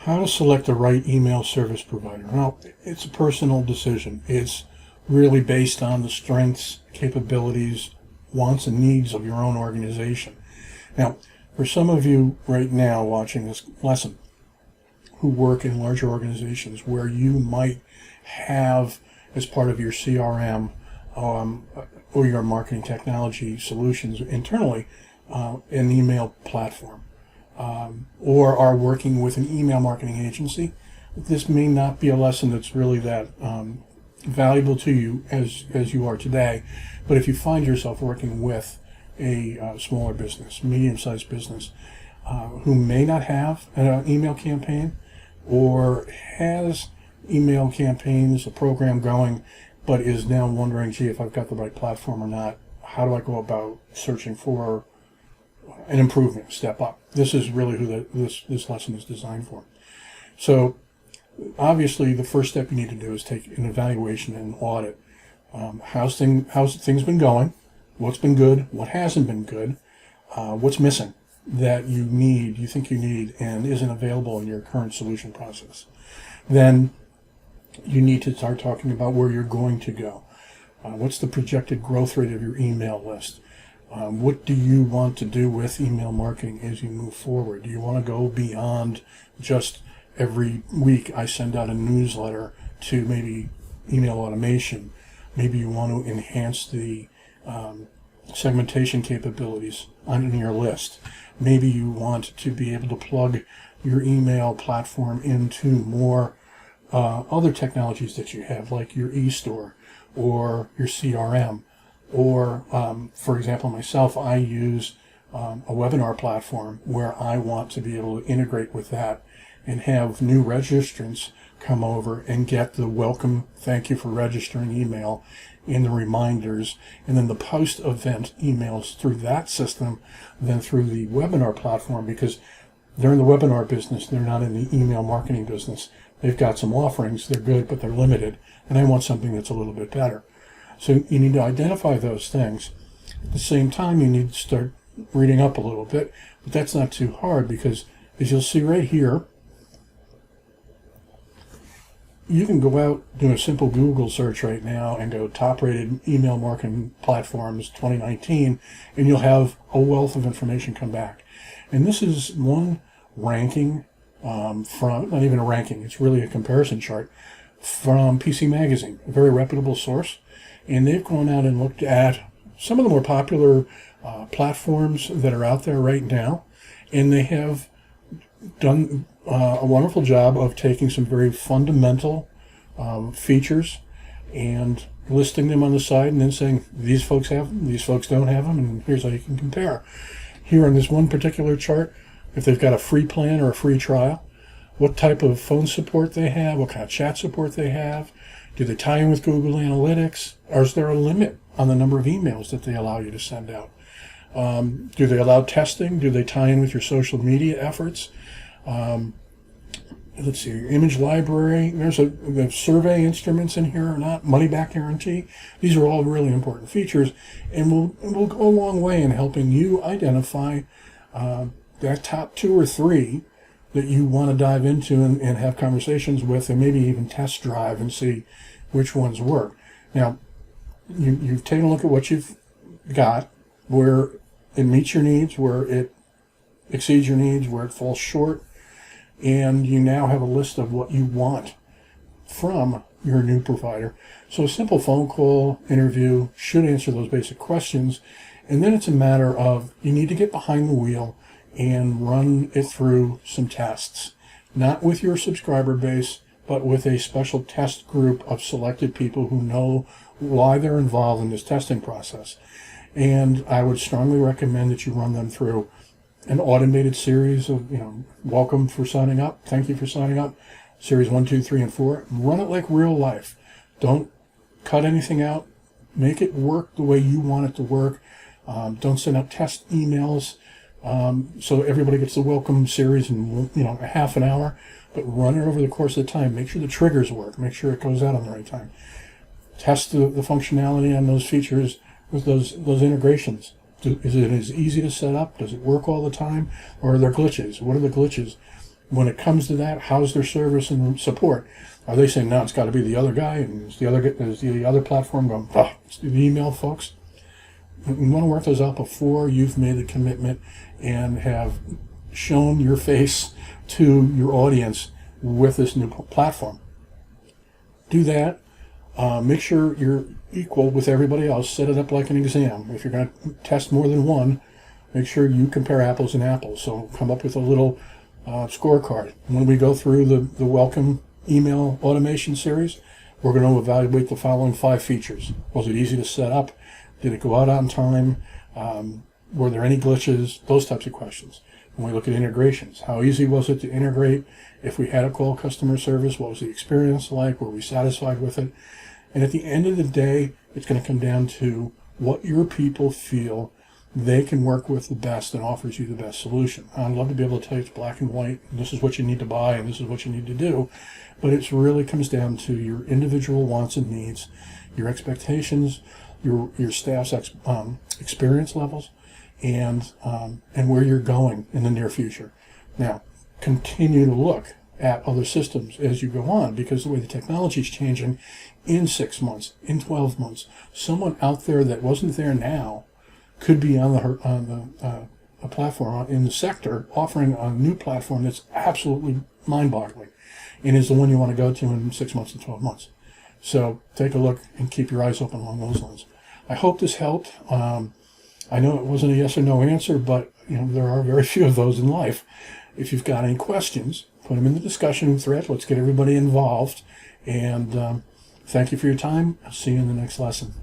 How to select the right email service provider. Well, it's a personal decision. It's really based on the strengths, capabilities, wants, and needs of your own organization. Now, for some of you right now watching this lesson who work in larger organizations where you might have as part of your CRM or your marketing technology solutions internally an email platform, or are working with an email marketing agency, this may not be a lesson that's really that valuable to you as you are today. But if you find yourself working with a smaller business, medium-sized business, who may not have an email campaign or has email campaigns, a program going, but is now wondering, gee, if I've got the right platform or not, how do I go about searching for an improvement, step up? This is really who this lesson is designed for. So obviously the first step you need to do is take an evaluation and audit. How's things been going? What's been good? What hasn't been good? What's missing that you think you need and isn't available in your current solution process? Then you need to start talking about where you're going to go. What's the projected growth rate of your email list? What do you want to do with email marketing as you move forward? Do you want to go beyond just every week I send out a newsletter to maybe email automation? Maybe you want to enhance the segmentation capabilities on your list. Maybe you want to be able to plug your email platform into more other technologies that you have, like your e-store or your CRM. Or, for example, myself, I use a webinar platform where I want to be able to integrate with that and have new registrants come over and get the welcome, thank you for registering email and the reminders, and then the post-event emails through that system, then through the webinar platform, because they're in the webinar business, they're not in the email marketing business. They've got some offerings, they're good, but they're limited, and I want something that's a little bit better. So you need to identify those things. At the same time, you need to start reading up a little bit, but that's not too hard, because as you'll see right here, you can go out, do a simple Google search right now and go top-rated email marketing platforms 2019, and you'll have a wealth of information come back. And this is one ranking from, not even a ranking, it's really a comparison chart from PC Magazine, a very reputable source. And they've gone out and looked at some of the more popular platforms that are out there right now, and they have done a wonderful job of taking some very fundamental features and listing them on the side and then saying, these folks have them, these folks don't have them, and here's how you can compare. Here on this one particular chart, if they've got a free plan or a free trial, what type of phone support they have, what kind of chat support they have, do they tie in with Google Analytics, or is there a limit on the number of emails that they allow you to send out? Do they allow testing? Do they tie in with your social media efforts? Let's see, your image library. There's survey instruments in here or not, money back guarantee. These are all really important features, and will go a long way in helping you identify that top 2 or 3 that you want to dive into and have conversations with, and maybe even test drive and see which ones work. Now, you've taken a look at what you've got, where it meets your needs, where it exceeds your needs, where it falls short, and you now have a list of what you want from your new provider. So a simple phone call interview should answer those basic questions, and then it's a matter of you need to get behind the wheel and run it through some tests, not with your subscriber base, but with a special test group of selected people who know why they're involved in this testing process. And I would strongly recommend that you run them through an automated series of, welcome for signing up, thank you for signing up, series 1, 2, 3, and 4. Run it like real life. Don't cut anything out. Make it work the way you want it to work. Don't send out test emails so everybody gets the welcome series in a half an hour, but run it over the course of the time. Make sure the triggers work. Make sure it goes out on the right time. Test the functionality on those features with those integrations. Is it as easy to set up? Does it work all the time? Or are there glitches? What are the glitches? When it comes to that, how's their service and support? Are they saying, no, it's got to be the other guy, and is the other platform going, oh, it's the email, folks? You want to work those out before you've made the commitment and have shown your face to your audience with this new platform. Do that. Make sure you're equal with everybody else. Set it up like an exam. If you're going to test more than one, make sure you compare apples and apples. So come up with a little scorecard. When we go through the welcome email automation series, we're going to evaluate the following 5 features. Was it easy to set up? Did it go out on time? Were there any glitches? Those types of questions. When we look at integrations, how easy was it to integrate? If we had to call customer service, what was the experience like? Were we satisfied with it? And at the end of the day, it's going to come down to what your people feel they can work with the best and offers you the best solution. I'd love to be able to tell you it's black and white, and this is what you need to buy, and this is what you need to do. But it really comes down to your individual wants and needs, your expectations, your staff's experience levels, and where you're going in the near future. Now, continue to look at other systems as you go on, because the way the technology is changing, in 6 months, in 12 months, someone out there that wasn't there now could be on a platform in the sector offering a new platform that's absolutely mind-boggling, and is the one you want to go to in 6 months and 12 months. So take a look and keep your eyes open along those lines. I hope this helped. I know it wasn't a yes or no answer, but there are very few of those in life. If you've got any questions, put them in the discussion thread. Let's get everybody involved. And thank you for your time. I'll see you in the next lesson.